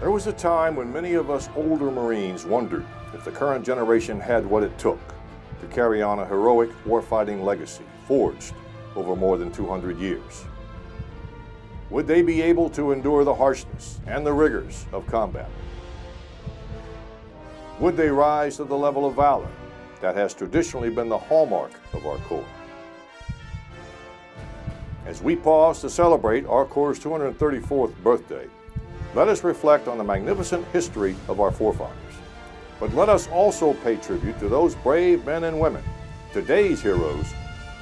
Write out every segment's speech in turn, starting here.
There was a time when many of us older Marines wondered if the current generation had what it took to carry on a heroic warfighting legacy forged over more than 200 years. Would they be able to endure the harshness and the rigors of combat? Would they rise to the level of valor that has traditionally been the hallmark of our Corps? As we pause to celebrate our Corps' 234th birthday, let us reflect on the magnificent history of our forefathers. But let us also pay tribute to those brave men and women, today's heroes,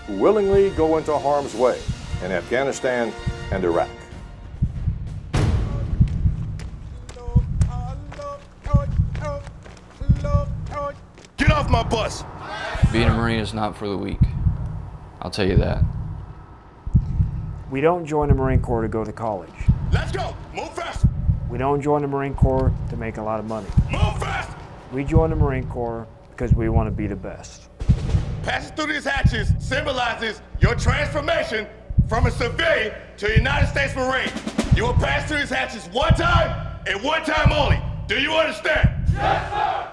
who willingly go into harm's way in Afghanistan and Iraq. Get off my bus! Being a Marine is not for the weak. I'll tell you that. We don't join the Marine Corps to go to college. Let's go! Move fast! We don't join the Marine Corps to make a lot of money. Move fast! We join the Marine Corps because we want to be the best. Passing through these hatches symbolizes your transformation from a civilian to a United States Marine. You will pass through these hatches one time and one time only. Do you understand? Yes, sir!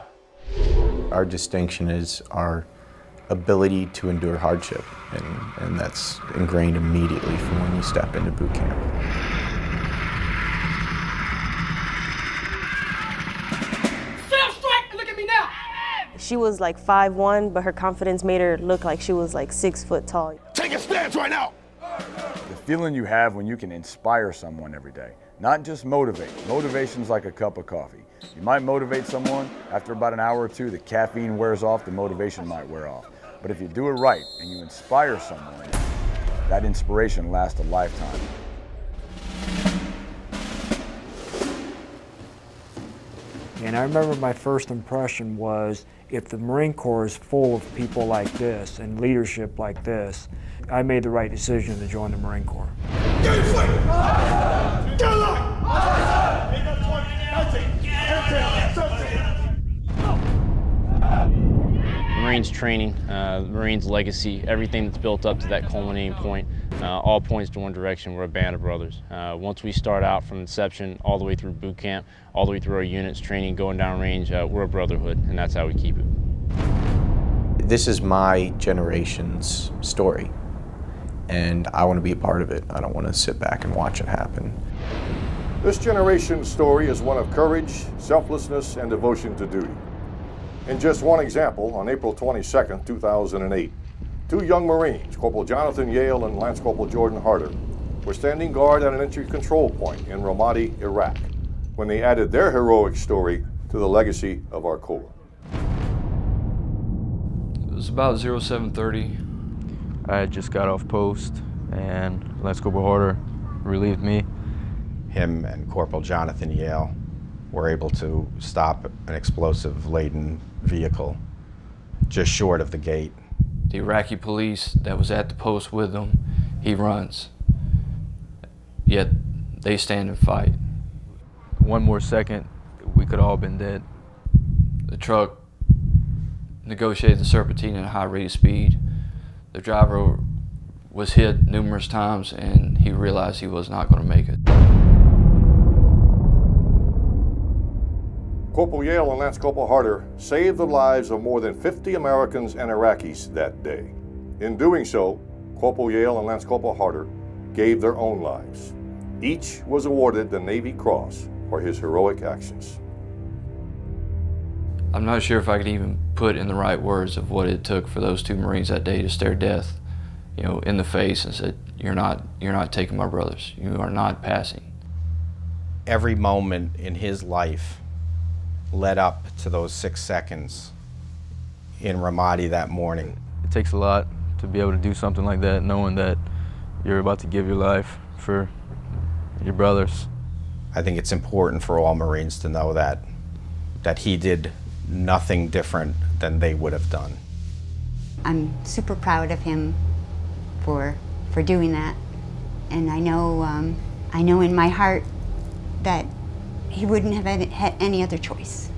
Our distinction is our ability to endure hardship, and that's ingrained immediately from when you step into boot camp. Self-strike, look at me now! She was like 5'1", but her confidence made her look like she was like 6 foot tall. Take a stance right now! The feeling you have when you can inspire someone every day, not just motivate. Motivation's like a cup of coffee. You might motivate someone, after about an hour or two, the caffeine wears off, the motivation might wear off. But if you do it right and you inspire someone, that inspiration lasts a lifetime. And I remember my first impression was, if the Marine Corps is full of people like this and leadership like this, I made the right decision to join the Marine Corps. Get your foot! Get along! Marines training, Marines legacy, everything that's built up to that culminating point, all points to one direction. We're a band of brothers. Once we start out from inception, all the way through boot camp, all the way through our units, training, going down range, we're a brotherhood, and that's how we keep it. This is my generation's story, and I want to be a part of it. I don't want to sit back and watch it happen. This generation's story is one of courage, selflessness, and devotion to duty. In just one example, on April 22nd, 2008, two young Marines, Cpl Jonathan Yale and Lance Cpl Jordan Haerter, were standing guard at an entry control point in Ramadi, Iraq, when they added their heroic story to the legacy of our Corps. It was about 07:30. I had just got off post, and Lance Cpl Haerter relieved me. Him and Cpl Jonathan Yale were able to stop an explosive-laden vehicle just short of the gate. The Iraqi police that was at the post with him, he runs. Yet they stand and fight. One more second, we could all been dead. The truck negotiated the serpentine at a high rate of speed. The driver was hit numerous times, and he realized he was not going to make it. Cpl Yale and Lance Cpl Haerter saved the lives of more than 50 Americans and Iraqis that day. In doing so, Cpl Yale and Lance Cpl Haerter gave their own lives. Each was awarded the Navy Cross for his heroic actions. I'm not sure if I could even put in the right words of what it took for those two Marines that day to stare death, in the face and said, you're not taking my brothers. You are not passing. Every moment in his life led up to those 6 seconds in Ramadi that morning. It takes a lot to be able to do something like that, knowing that you're about to give your life for your brothers. I think it's important for all Marines to know that he did nothing different than they would have done. I'm super proud of him for doing that, and I know in my heart that he wouldn't have had any other choice.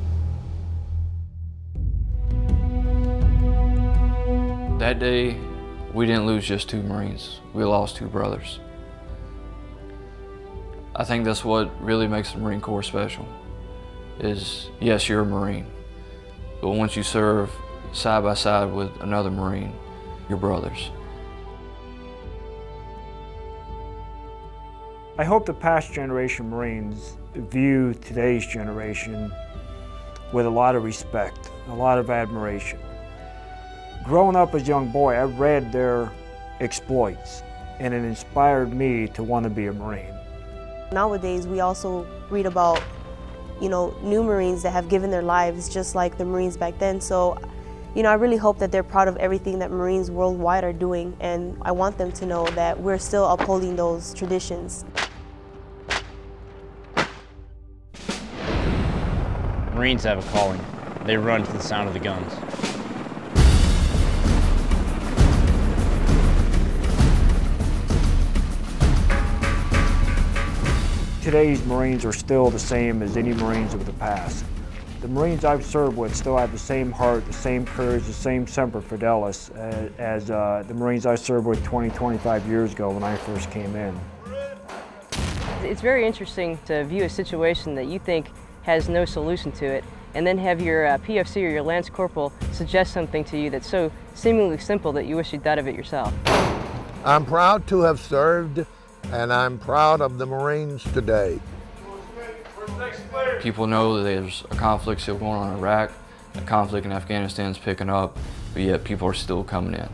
That day, we didn't lose just two Marines. We lost two brothers. I think that's what really makes the Marine Corps special, is yes, you're a Marine, but once you serve side by side with another Marine, you're brothers. I hope the past generation Marines view today's generation with a lot of respect, a lot of admiration. Growing up as a young boy, I read their exploits, and it inspired me to want to be a Marine. Nowadays, we also read about, new Marines that have given their lives just like the Marines back then. So, I really hope that they're proud of everything that Marines worldwide are doing, and I want them to know that we're still upholding those traditions. Marines have a calling. They run to the sound of the guns. Today's Marines are still the same as any Marines of the past. The Marines I've served with still have the same heart, the same courage, the same semper fidelis as the Marines I served with 20, 25 years ago when I first came in. It's very interesting to view a situation that you think has no solution to it, and then have your PFC or your Lance Corporal suggest something to you that's so seemingly simple that you wish you'd thought of it yourself. I'm proud to have served, and I'm proud of the Marines today. People know that there's a conflict still going on in Iraq, a conflict in Afghanistan's picking up, but yet people are still coming in.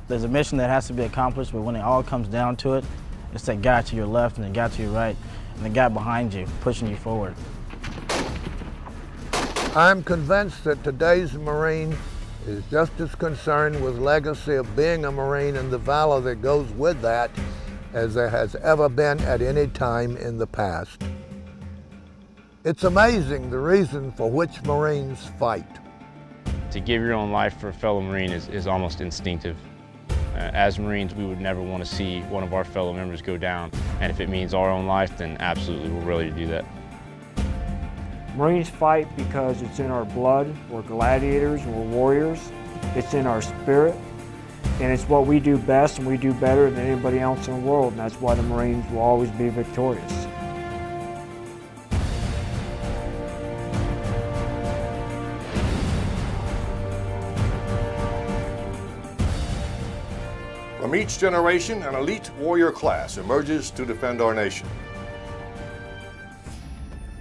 There's a mission that has to be accomplished, but when it all comes down to it, it's that guy to your left and the guy to your right, and the guy behind you, pushing you forward. I'm convinced that today's Marine is just as concerned with legacy of being a Marine and the valor that goes with that as there has ever been at any time in the past. It's amazing the reason for which Marines fight. To give your own life for a fellow Marine is almost instinctive. As Marines, we would never want to see one of our fellow members go down, and if it means our own life, then absolutely we're ready to do that. Marines fight because it's in our blood. We're gladiators, we're warriors. It's in our spirit, and it's what we do best, and we do better than anybody else in the world, and that's why the Marines will always be victorious. From each generation, an elite warrior class emerges to defend our nation.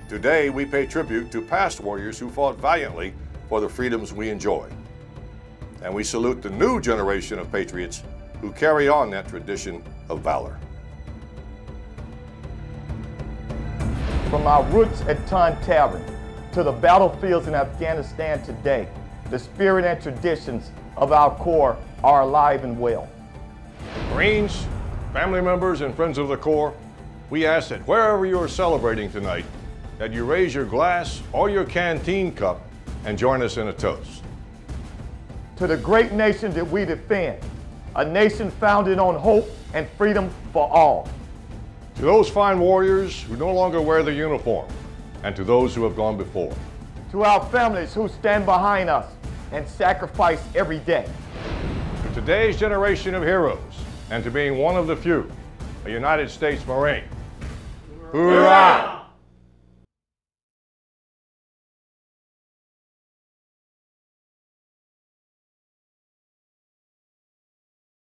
Today, we pay tribute to past warriors who fought valiantly for the freedoms we enjoy. And we salute the new generation of patriots who carry on that tradition of valor. From our roots at Ton Tavern to the battlefields in Afghanistan today, the spirit and traditions of our Corps are alive and well. Marines, family members, and friends of the Corps, we ask that wherever you are celebrating tonight, that you raise your glass or your canteen cup and join us in a toast. To the great nation that we defend, a nation founded on hope and freedom for all. To those fine warriors who no longer wear the uniform, and to those who have gone before. To our families who stand behind us and sacrifice every day. To today's generation of heroes, and to being one of the few, a United States Marine. Hoorah!